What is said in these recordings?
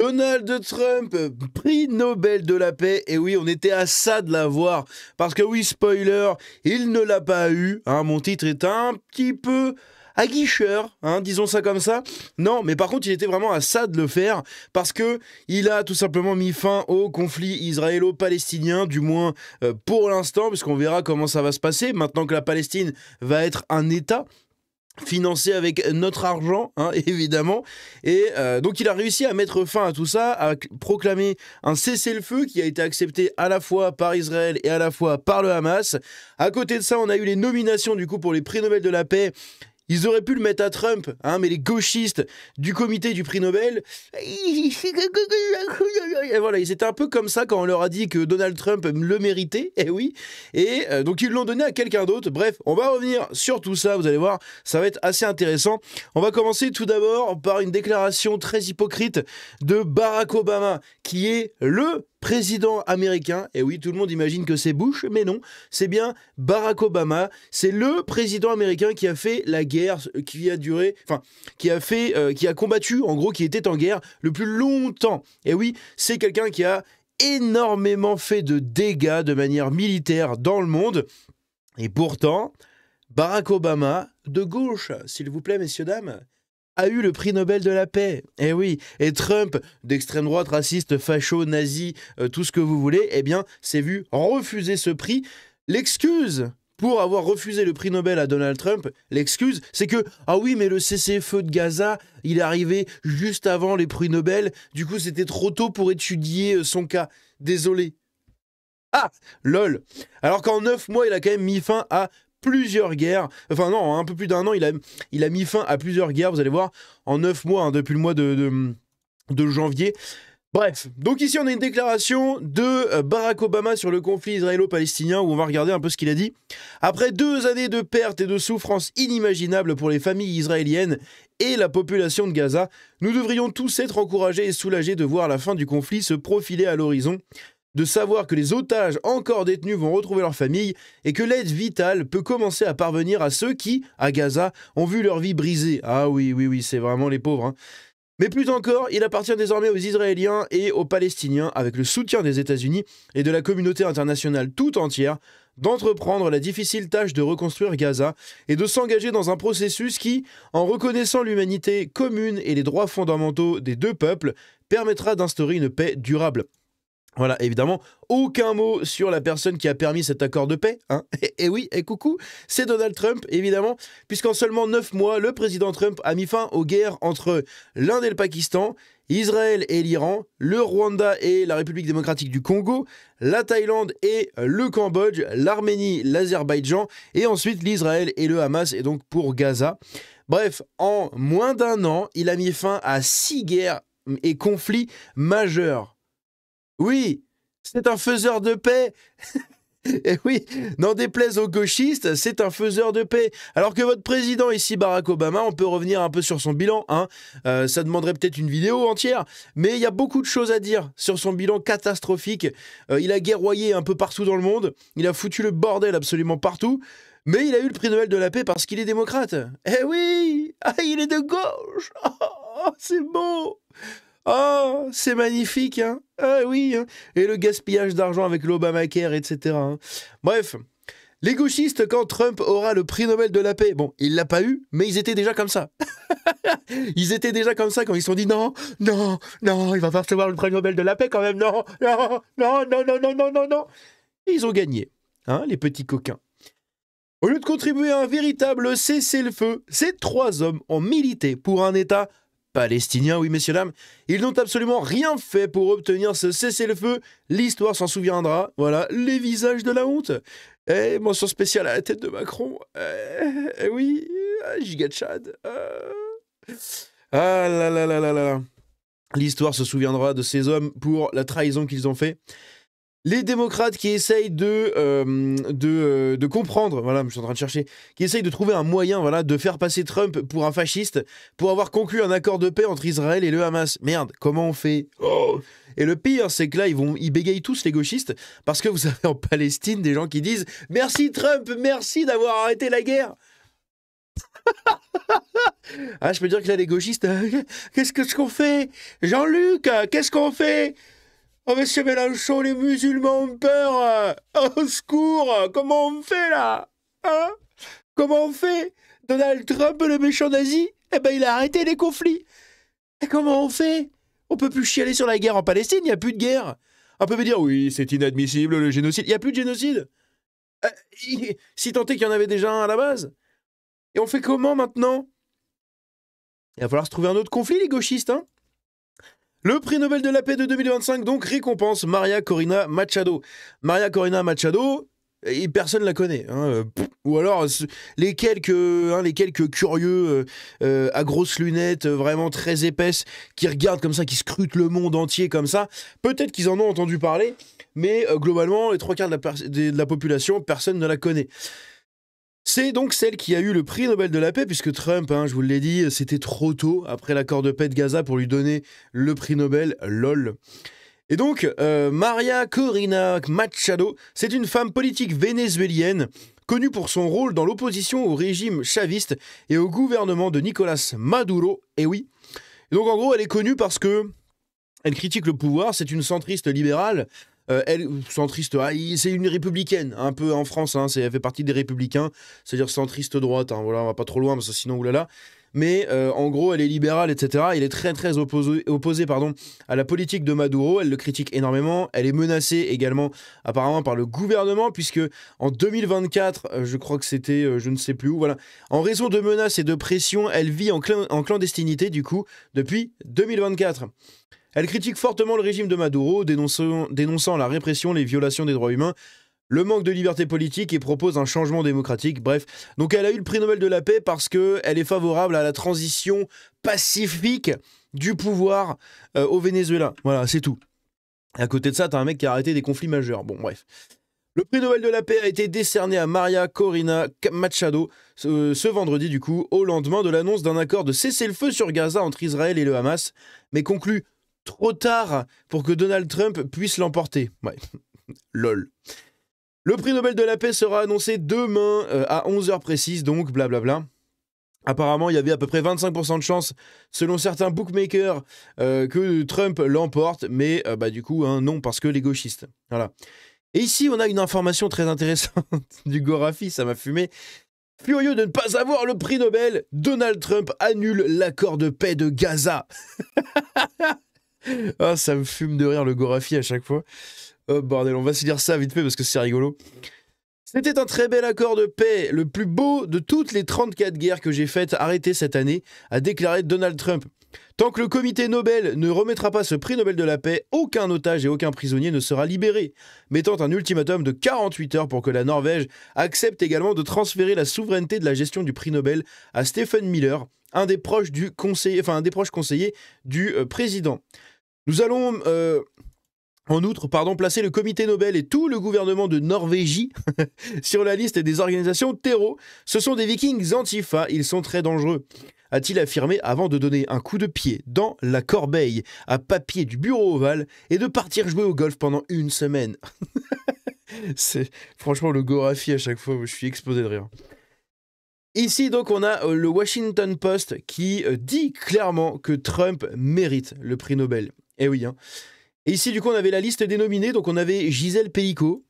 Donald Trump, prix Nobel de la paix. Et oui, on était à ça de l'avoir. Parce que oui, spoiler, il ne l'a pas eu. Hein, mon titre est un petit peu aguicheur, hein, disons ça comme ça. Non, mais par contre, il était vraiment à ça de le faire. Parce que il a tout simplement mis fin au conflit israélo-palestinien, du moins pour l'instant, puisqu'on verra comment ça va se passer. Maintenant que la Palestine va être un État financé avec notre argent, hein, évidemment. Et donc il a réussi à mettre fin à tout ça, à proclamer un cessez-le-feu qui a été accepté à la fois par Israël et à la fois par le Hamas. À côté de ça, on a eu les nominations du coup pour les prix Nobel de la paix. Ils auraient pu le mettre à Trump, hein, mais les gauchistes du comité du prix Nobel, et voilà, ils étaient un peu comme ça quand on leur a dit que Donald Trump le méritait, et oui, et donc ils l'ont donné à quelqu'un d'autre. Bref, on va revenir sur tout ça, vous allez voir, ça va être assez intéressant. On va commencer tout d'abord par une déclaration très hypocrite de Barack Obama, qui est le président américain. Et oui, tout le monde imagine que c'est Bush, mais non, c'est bien Barack Obama. C'est le président américain qui a fait la guerre, qui a duré, enfin, qui a combattu, en gros, qui était en guerre le plus longtemps. Et oui, c'est quelqu'un qui a énormément fait de dégâts de manière militaire dans le monde. Et pourtant, Barack Obama, de gauche, s'il vous plaît, messieurs, dames, a eu le prix Nobel de la paix. Eh oui, et Trump, d'extrême droite, raciste, facho, nazi, tout ce que vous voulez, eh bien, s'est vu refuser ce prix. L'excuse pour avoir refusé le prix Nobel à Donald Trump, l'excuse, c'est que, ah oui, mais le cessez-le-feu de Gaza, il est arrivé juste avant les prix Nobel, du coup, c'était trop tôt pour étudier son cas. Désolé. Ah, lol. Alors qu'en 9 mois, il a quand même mis fin à plusieurs guerres, enfin non, un peu plus d'un an, il a mis fin à plusieurs guerres, vous allez voir, en 9 mois, hein, depuis le mois de janvier. Bref, donc ici on a une déclaration de Barack Obama sur le conflit israélo-palestinien, où on va regarder un peu ce qu'il a dit. Après 2 années de pertes et de souffrances inimaginables pour les familles israéliennes et la population de Gaza, nous devrions tous être encouragés et soulagés de voir la fin du conflit se profiler à l'horizon, de savoir que les otages encore détenus vont retrouver leur famille et que l'aide vitale peut commencer à parvenir à ceux qui, à Gaza, ont vu leur vie brisée. Ah oui, c'est vraiment les pauvres, hein. Mais plus encore, il appartient désormais aux Israéliens et aux Palestiniens, avec le soutien des États-Unis et de la communauté internationale tout entière, d'entreprendre la difficile tâche de reconstruire Gaza et de s'engager dans un processus qui, en reconnaissant l'humanité commune et les droits fondamentaux des deux peuples, permettra d'instaurer une paix durable. Voilà, évidemment, aucun mot sur la personne qui a permis cet accord de paix, hein. Et oui, et coucou, c'est Donald Trump, évidemment, puisqu'en seulement 9 mois, le président Trump a mis fin aux guerres entre l'Inde et le Pakistan, Israël et l'Iran, le Rwanda et la République démocratique du Congo, la Thaïlande et le Cambodge, l'Arménie, l'Azerbaïdjan, et ensuite l'Israël et le Hamas, et donc pour Gaza. Bref, en moins d'un an, il a mis fin à 6 guerres et conflits majeurs. Oui, c'est un faiseur de paix. Et oui, n'en déplaise aux gauchistes, c'est un faiseur de paix. Alors que votre président ici, Barack Obama, on peut revenir un peu sur son bilan, hein. Ça demanderait peut-être une vidéo entière, mais il y a beaucoup de choses à dire sur son bilan catastrophique. Il a guerroyé un peu partout dans le monde, il a foutu le bordel absolument partout, mais il a eu le prix Nobel de la paix parce qu'il est démocrate. Eh oui, ah, il est de gauche. Oh, c'est beau. Oh, c'est magnifique, hein. Ah oui, hein. Et le gaspillage d'argent avec l'Obamacare, etc., hein. Bref, les gauchistes, quand Trump aura le prix Nobel de la paix, bon, il l'a pas eu, mais ils étaient déjà comme ça. Ils étaient déjà comme ça quand ils se sont dit non, il va pas recevoir le prix Nobel de la paix quand même, non. Et ils ont gagné, hein, les petits coquins. Au lieu de contribuer à un véritable cessez-le-feu, ces 3 hommes ont milité pour un État palestinien, oui messieurs dames, ils n'ont absolument rien fait pour obtenir ce cessez-le-feu, l'histoire s'en souviendra, voilà, les visages de la honte, et mention spéciale à la tête de Macron, oui, giga Tchad, ah là là là là là, l'histoire se souviendra de ces hommes pour la trahison qu'ils ont fait. Les démocrates qui essayent de comprendre, voilà, je suis en train de chercher, qui essayent de trouver un moyen, voilà, de faire passer Trump pour un fasciste, pour avoir conclu un accord de paix entre Israël et le Hamas. Merde, comment on fait? Oh. Et le pire, c'est que là, ils bégayent tous les gauchistes, parce que vous avez en Palestine des gens qui disent « Merci Trump, merci d'avoir arrêté la guerre !» Ah, je peux dire que là, les gauchistes, qu'est-ce qu'on fait? Jean-Luc, qu'est-ce qu'on fait? Oh, monsieur Mélenchon, les musulmans ont peur. Au secours, comment on fait là? Hein? Comment on fait? Donald Trump, le méchant nazi, eh ben, il a arrêté les conflits. Et comment on fait? On peut plus chialer sur la guerre en Palestine, il n'y a plus de guerre. On peut me dire, oui, c'est inadmissible, le génocide. Il n'y a plus de génocide. Si tant est qu'il y en avait déjà un à la base. Et on fait comment maintenant? Il va falloir se trouver un autre conflit, les gauchistes, hein? Le prix Nobel de la paix de 2025, donc, récompense Maria Corina Machado. Maria Corina Machado, et personne ne la connaît. Hein, ou alors, les quelques curieux à grosses lunettes, vraiment très épaisses, qui regardent comme ça, qui scrutent le monde entier comme ça, peut-être qu'ils en ont entendu parler, mais globalement, les 3/4 de la population, personne ne la connaît. C'est donc celle qui a eu le prix Nobel de la paix, puisque Trump, je vous l'ai dit, c'était trop tôt après l'accord de paix de Gaza pour lui donner le prix Nobel, lol. Et donc, Maria Corina Machado, c'est une femme politique vénézuélienne, connue pour son rôle dans l'opposition au régime chaviste et au gouvernement de Nicolás Maduro, et oui. Et donc en gros, elle est connue parce que elle critique le pouvoir, c'est une centriste libérale. Centriste, c'est une républicaine, un peu en France, elle fait partie des républicains, c'est-à-dire centriste droite, voilà, on va pas trop loin, parce que sinon, oulala. Mais en gros, elle est libérale, etc. Elle est très très opposée à la politique de Maduro, elle le critique énormément, elle est menacée également apparemment par le gouvernement, puisque en 2024, je crois que c'était, je ne sais plus où, voilà, en raison de menaces et de pression, elle vit en clandestinité, du coup, depuis 2024. Elle critique fortement le régime de Maduro, dénonçant la répression, les violations des droits humains, le manque de liberté politique et propose un changement démocratique. Bref, donc elle a eu le prix Nobel de la paix parce qu'elle est favorable à la transition pacifique du pouvoir au Venezuela. Voilà, c'est tout. Et à côté de ça, t'as un mec qui a arrêté des conflits majeurs. Bon, bref. Le prix Nobel de la paix a été décerné à Maria Corina Machado ce vendredi, du coup, au lendemain de l'annonce d'un accord de cessez-le-feu sur Gaza entre Israël et le Hamas, mais conclu trop tard pour que Donald Trump puisse l'emporter. Ouais, lol. Le prix Nobel de la paix sera annoncé demain à 11h précise, donc blablabla. Apparemment, il y avait à peu près 25% de chance, selon certains bookmakers, que Trump l'emporte, mais du coup, non, parce que les gauchistes. Voilà. Et ici, on a une information très intéressante du Gorafi, ça m'a fumé. Furieux de ne pas avoir le prix Nobel, Donald Trump annule l'accord de paix de Gaza. Ah, ça me fume de rire le Gorafi à chaque fois. Oh bordel, on va se dire ça vite fait parce que c'est rigolo. C'était un très bel accord de paix, le plus beau de toutes les 34 guerres que j'ai faites arrêter cette année, a déclaré Donald Trump. Tant que le comité Nobel ne remettra pas ce prix Nobel de la paix, aucun otage et aucun prisonnier ne sera libéré, mettant un ultimatum de 48 heures pour que la Norvège accepte également de transférer la souveraineté de la gestion du prix Nobel à Stephen Miller, un des proches conseillers du président. Nous allons en outre placer le comité Nobel et tout le gouvernement de Norvégie sur la liste des organisations terreau. Ce sont des vikings antifa, ils sont très dangereux, a-t-il affirmé avant de donner un coup de pied dans la corbeille à papier du bureau ovale et de partir jouer au golf pendant une semaine. C'est franchement le Gorafi à chaque fois, je suis explosé de rire. Ici, donc, on a le Washington Post qui dit clairement que Trump mérite le prix Nobel. Eh oui, hein. Et ici, du coup, on avait la liste des nominés. Donc, on avait Gisèle Pellicot.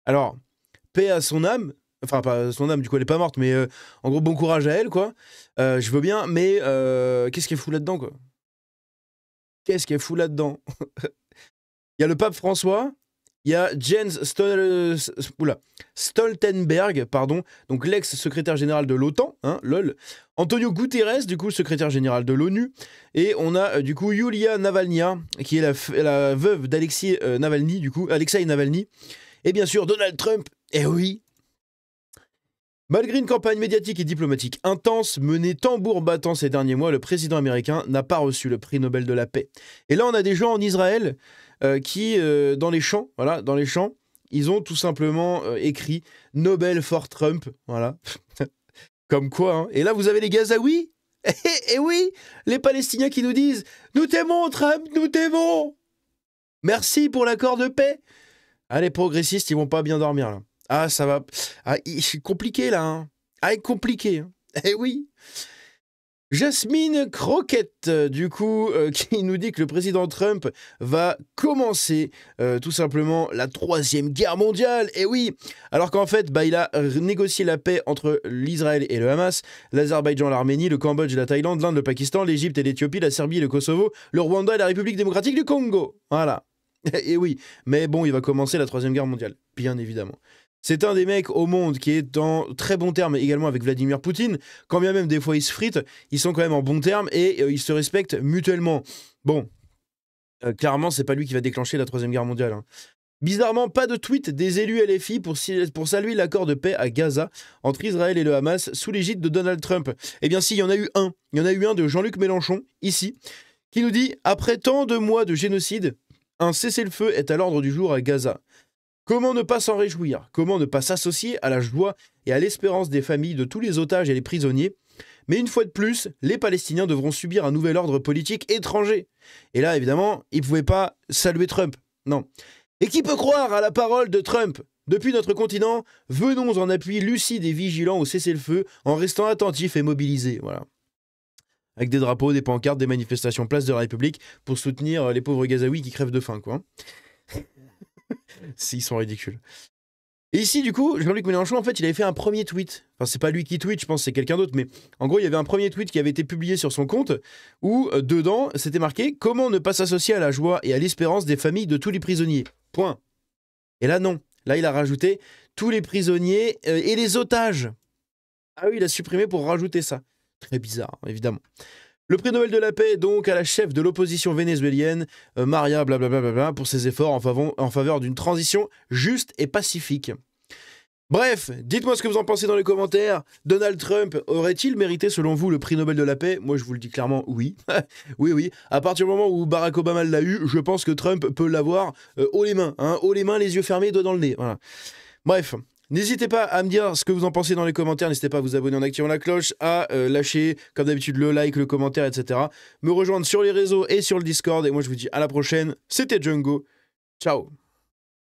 Alors, paix à son âme. Enfin, pas à son âme, du coup, elle est pas morte, mais en gros, bon courage à elle, quoi. Je veux bien, mais qu'est-ce qu'elle fout là-dedans, quoi? Qu'est-ce qu'elle fout là-dedans? Il y a le pape François. Il y a Jens Stoltenberg, donc l'ex-secrétaire général de l'OTAN, lol. Antonio Guterres, du coup, secrétaire général de l'ONU. Et on a, du coup, Yulia Navalnya, qui est la veuve d'Alexei Navalny, du coup, Alexei Navalny. Et bien sûr, Donald Trump, eh oui. Malgré une campagne médiatique et diplomatique intense, menée tambour battant ces derniers mois, le président américain n'a pas reçu le prix Nobel de la paix. Et là, on a des gens en Israël qui, dans les champs, ils ont tout simplement écrit Nobel for Trump, voilà. Comme quoi, hein. Et là, vous avez les Gazaouis. Et oui, les Palestiniens qui nous disent « Nous t'aimons, Trump, nous t'aimons !» Merci pour l'accord de paix. Ah, les progressistes, ils vont pas bien dormir, là. Ah, ça va... Ah, c'est compliqué, là. Hein. Ah, compliqué. Hein. Eh oui. Jasmine Croquette, du coup, qui nous dit que le président Trump va commencer tout simplement la 3e guerre mondiale. Et oui, alors qu'en fait, il a négocié la paix entre l'Israël et le Hamas, l'Azerbaïdjan, l'Arménie, le Cambodge, la Thaïlande, l'Inde, le Pakistan, l'Égypte et l'Éthiopie, la Serbie, le Kosovo, le Rwanda et la République démocratique du Congo. Voilà. Et oui, mais bon, il va commencer la 3e guerre mondiale, bien évidemment. C'est un des mecs au monde qui est en très bon terme également avec Vladimir Poutine. Quand bien même des fois ils se fritent, ils sont quand même en bon terme et ils se respectent mutuellement. Bon, clairement, c'est pas lui qui va déclencher la 3e guerre mondiale. Hein. Bizarrement, pas de tweet des élus LFI pour saluer l'accord de paix à Gaza entre Israël et le Hamas sous l'égide de Donald Trump. Eh bien si, il y en a eu un. Il y en a eu un de Jean-Luc Mélenchon, ici, qui nous dit « Après tant de mois de génocide, un cessez-le-feu est à l'ordre du jour à Gaza. » Comment ne pas s'en réjouir? Comment ne pas s'associer à la joie et à l'espérance des familles de tous les otages et les prisonniers? Mais une fois de plus, les Palestiniens devront subir un nouvel ordre politique étranger. Et là, évidemment, ils ne pouvaient pas saluer Trump. Non. Et qui peut croire à la parole de Trump? Depuis notre continent, venons en appui lucide et vigilant au cessez-le-feu en restant attentifs et mobilisés. Voilà. Avec des drapeaux, des pancartes, des manifestations place de la République pour soutenir les pauvres Gazaouis qui crèvent de faim, quoi. Ils sont ridicules. Et ici, du coup, Jean-Luc Mélenchon, en fait, il avait fait un premier tweet. Enfin, c'est pas lui qui tweet, je pense que c'est quelqu'un d'autre. Mais en gros, il y avait un premier tweet qui avait été publié sur son compte où, dedans, c'était marqué « Comment ne pas s'associer à la joie et à l'espérance des familles de tous les prisonniers ?» Point. Et là, non. Là, il a rajouté « Tous les prisonniers et les otages ». Ah oui, il a supprimé pour rajouter ça. Très bizarre, évidemment. Le prix Nobel de la paix, donc, à la chef de l'opposition vénézuélienne, Maria blablabla, pour ses efforts en faveur d'une transition juste et pacifique. Bref, dites-moi ce que vous en pensez dans les commentaires. Donald Trump aurait-il mérité, selon vous, le prix Nobel de la paix? Moi, je vous le dis clairement, oui. Oui. À partir du moment où Barack Obama l'a eu, je pense que Trump peut l'avoir haut les mains. Hein, haut les mains, les yeux fermés, doigts dans le nez. Voilà. Bref. N'hésitez pas à me dire ce que vous en pensez dans les commentaires, n'hésitez pas à vous abonner en activant la cloche, à lâcher comme d'habitude le like, le commentaire, etc. Me rejoindre sur les réseaux et sur le Discord, et moi je vous dis à la prochaine, c'était Django, ciao.